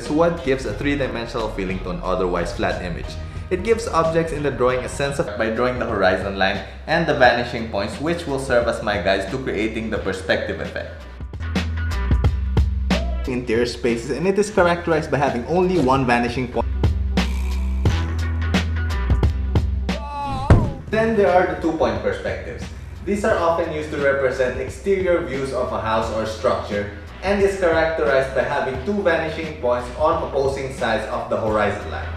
is what gives a three-dimensional feeling to an otherwise flat image. It gives objects in the drawing a sense of by drawing the horizon line and the vanishing points, which will serve as my guides to creating the perspective effect. Interior spaces, and it is characterized by having only one vanishing point. Then there are the two-point perspectives. These are often used to represent exterior views of a house or structure and is characterized by having two vanishing points on opposing sides of the horizon line.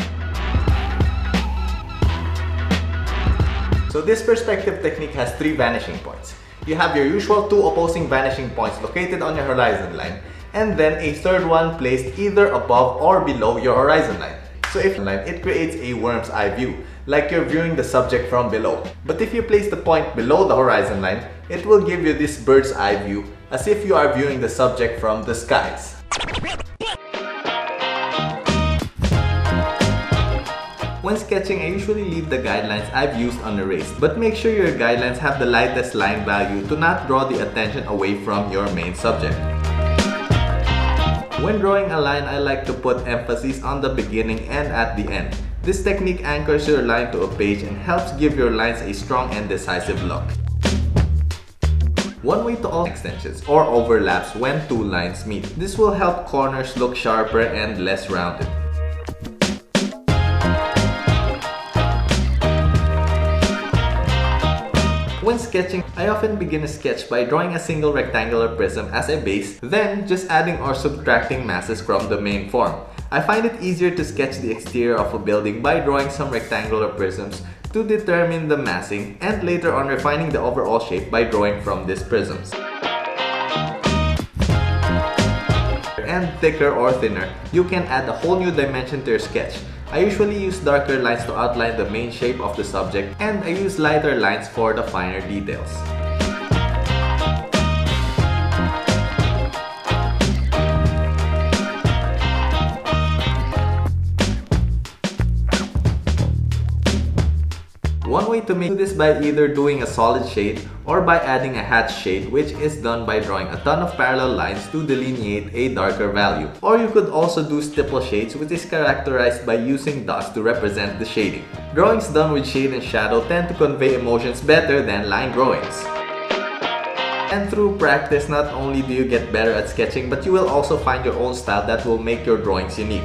So this perspective technique has three vanishing points. You have your usual two opposing vanishing points located on your horizon line, and then a third one placed either above or below your horizon line. So if it creates a worm's eye view, like you're viewing the subject from below. But if you place the point below the horizon line, it will give you this bird's eye view, as if you are viewing the subject from the skies. When sketching, I usually leave the guidelines I've used unerased, but make sure your guidelines have the lightest line value to not draw the attention away from your main subject. When drawing a line, I like to put emphasis on the beginning and at the end. This technique anchors your line to a page and helps give your lines a strong and decisive look. One way to all extensions or overlaps when two lines meet. This will help corners look sharper and less rounded. When sketching, I often begin a sketch by drawing a single rectangular prism as a base, then just adding or subtracting masses from the main form. I find it easier to sketch the exterior of a building by drawing some rectangular prisms to determine the massing, and later on refining the overall shape by drawing from these prisms. And thicker or thinner, you can add a whole new dimension to your sketch. I usually use darker lines to outline the main shape of the subject, and I use lighter lines for the finer details. One way to make this by either doing a solid shade or by adding a hatch shade, which is done by drawing a ton of parallel lines to delineate a darker value. Or you could also do stipple shades, which is characterized by using dots to represent the shading. Drawings done with shade and shadow tend to convey emotions better than line drawings. And through practice, not only do you get better at sketching, but you will also find your own style that will make your drawings unique.